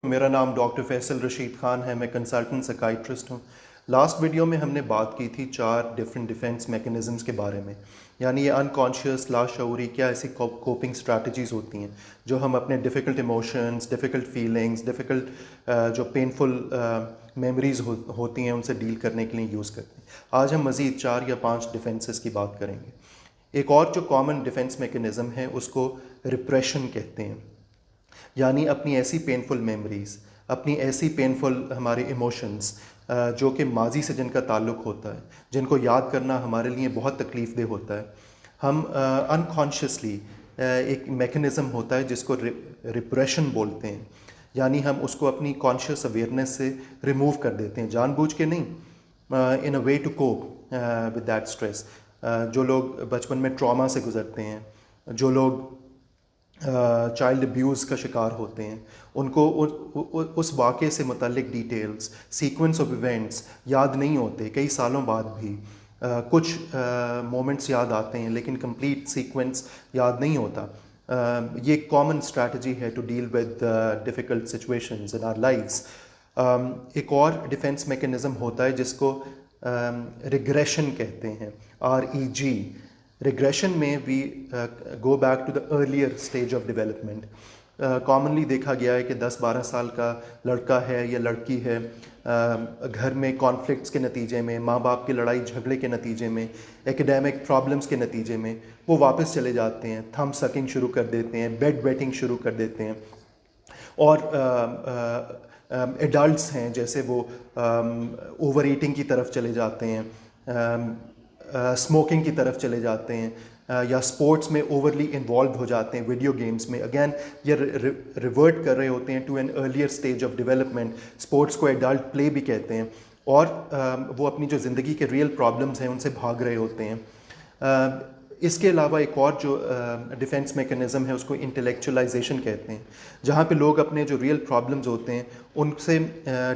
मेरा नाम डॉक्टर फैसल रशीद ख़ान है। मैं कंसल्टेंट साइकियाट्रिस्ट हूँ। लास्ट वीडियो में हमने बात की थी 4 डिफरेंट डिफेंस मैकेनिज़म्स के बारे में, यानी ये अनकॉन्शियस लाशऊरी क्या ऐसी कोपिंग स्ट्रैटेजीज़ होती हैं जो हम अपने difficult emotions, difficult feelings, difficult जो पेनफुल मेमोरीज़ होती हैं उनसे डील करने के लिए यूज़ करते हैं। आज हम मज़ीद 4 या 5 डिफेंसेस की बात करेंगे। एक और जो कॉमन डिफेंस मैकेनिज़्म है उसको रिप्रेशन कहते हैं, यानी अपनी ऐसी पेनफुल मेमोरीज़, अपनी ऐसी पेनफुल हमारे इमोशंस जो कि माजी से जिनका ताल्लुक़ होता है, जिनको याद करना हमारे लिए बहुत तकलीफ़ देह होता है, हम अनकॉन्शियसली एक मैकेनिज़्म होता है जिसको रिप्रेशन बोलते हैं, यानी हम उसको अपनी कॉन्शियस अवेयरनेस से रिमूव कर देते हैं, जानबूझ के नहीं, in a way to cope with that stress. जो लोग बचपन में ट्रॉमा से गुज़रते हैं, जो लोग चाइल्ड अब्यूज़ का शिकार होते हैं, उनको उस वाक़े से मुतल्लिक डिटेल्स, सीक्वेंस ऑफ इवेंट्स याद नहीं होते कई सालों बाद भी। कुछ मोमेंट्स याद आते हैं लेकिन कंप्लीट सीक्वेंस याद नहीं होता। ये कॉमन स्ट्रैटेजी है to deal with difficult situations in our lives. एक और डिफेंस मैकेनिज़्म होता है जिसको रिग्रेशन कहते हैं, REG। रिग्रेशन में we go back to the earlier stage of development. Commonly देखा गया है कि 10-12 साल का लड़का है या लड़की है, घर में कॉन्फ्लिक्ट्स के नतीजे में, माँ बाप की लड़ाई झगड़े के नतीजे में, एकेडमिक प्रॉब्लम्स के नतीजे में वो वापस चले जाते हैं, थंब सकिंग शुरू कर देते हैं, बेड वेटिंग शुरू कर देते हैं। और एडल्ट्स हैं जैसे वो ओवर ईटिंग की तरफ चले जाते हैं, स्मोकिंग की तरफ चले जाते हैं, या स्पोर्ट्स में ओवरली इन्वॉल्व हो जाते हैं, वीडियो गेम्स में। अगेन ये रिवर्ट कर रहे होते हैं to an earlier stage of development. Sports को एडल्ट प्ले भी कहते हैं। और वो अपनी जो ज़िंदगी के रियल प्रॉब्लम्स हैं उनसे भाग रहे होते हैं। इसके अलावा एक और जो डिफेंस मैकेनिज़्म है उसको इंटेलेक्चुअलाइजेशन कहते हैं, जहाँ पे लोग अपने जो रियल प्रॉब्लम्स होते हैं उनसे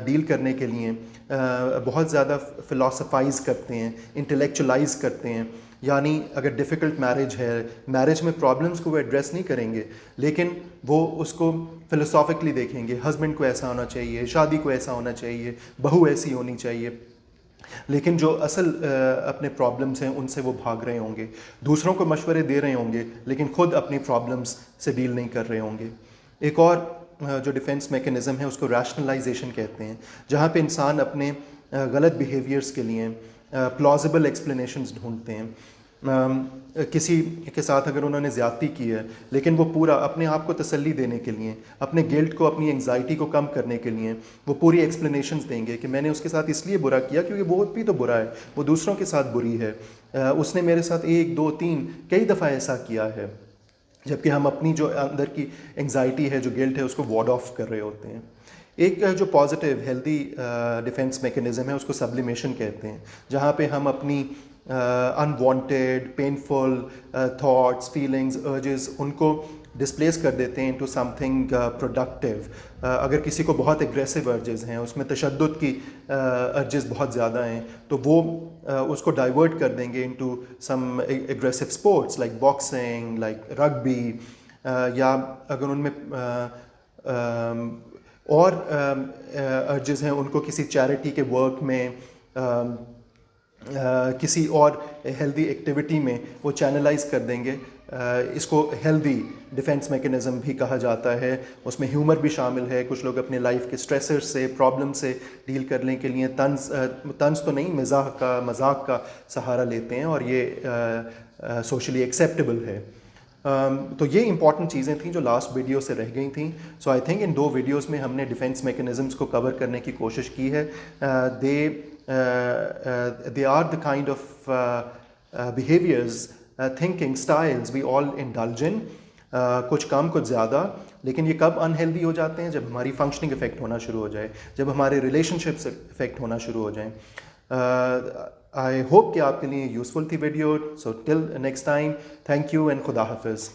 डील करने के लिए बहुत ज़्यादा फ़िलासफ़ाइज़ करते हैं, इंटेलेक्चुअलाइज़ करते हैं। यानी अगर डिफ़िकल्ट मैरिज है, मैरिज में प्रॉब्लम्स को वो एड्रेस नहीं करेंगे लेकिन वो उसको फ़िलोसॉफिकली देखेंगे। हस्बैंड को ऐसा होना चाहिए, शादी को ऐसा होना चाहिए, बहू ऐसी होनी चाहिए, लेकिन जो असल अपने प्रॉब्लम्स हैं उनसे वो भाग रहे होंगे, दूसरों को मशवरे दे रहे होंगे लेकिन ख़ुद अपनी प्रॉब्लम्स से डील नहीं कर रहे होंगे। एक और जो डिफेंस मैकेनिज़्म है उसको रैशनलाइजेशन कहते हैं, जहाँ पे इंसान अपने गलत बिहेवियर्स के लिए प्लॉजिबल एक्सप्लेनेशंस ढूंढते हैं। किसी के साथ अगर उन्होंने ज़्यादती की है लेकिन वो पूरा अपने आप को तसल्ली देने के लिए, अपने गिल्ट को, अपनी एंग्जाइटी को कम करने के लिए वो पूरी एक्सप्लेनेशंस देंगे कि मैंने उसके साथ इसलिए बुरा किया क्योंकि वो भी तो बुरा है, वो दूसरों के साथ बुरी है, उसने मेरे साथ 1, 2, 3 कई दफ़ा ऐसा किया है। जबकि हम अपनी जो अंदर की एंग्जाइटी है, जो गिल्ट है, उसको वार्ड ऑफ कर रहे होते हैं। एक जो पॉजिटिव हेल्दी डिफेंस मैकेनिज़्म है उसको सब्लिमेशन कहते हैं, जहाँ पे हम अपनी unwanted painful thoughts, feelings, urges उनको डिस्प्लेस कर देते हैं इनटू समथिंग प्रोडक्टिव। अगर किसी को बहुत एग्रेसिव अर्जेस हैं, उसमें तशद्दुद की अर्जेस बहुत ज़्यादा हैं, तो वो उसको डाइवर्ट कर देंगे into some aggressive sports like boxing, like rugby, या अगर उनमें और अर्जेस हैं उनको किसी चैरिटी के वर्क में, किसी और हेल्दी एक्टिविटी में वो चैनलाइज कर देंगे। इसको हेल्दी डिफेंस मैकेनिज़्म भी कहा जाता है। उसमें ह्यूमर भी शामिल है। कुछ लोग अपने लाइफ के स्ट्रेसर्स से, प्रॉब्लम से डील करने के लिए तंज तो नहीं, मजाक का सहारा लेते हैं, और ये सोशली एक्सेप्टेबल है। तो ये इंपॉर्टेंट चीज़ें थी जो लास्ट वीडियो से रह गई थी। सो आई थिंक इन 2 वीडियोस में हमने डिफेंस मैकेनिज़म्स को कवर करने की कोशिश की है। they are the kind of behaviors, thinking styles we all indulge in, कुछ कम कुछ ज़्यादा, लेकिन ये कब अनहेल्दी हो जाते हैं? जब हमारी फंक्शनिंग इफेक्ट होना शुरू हो जाए, जब हमारे रिलेशनशिप्स इफेक्ट होना शुरू हो जाएं। आई होप कि आपके लिए यूज़फुल थी video. So till next time, thank you and खुदा हाफिज़।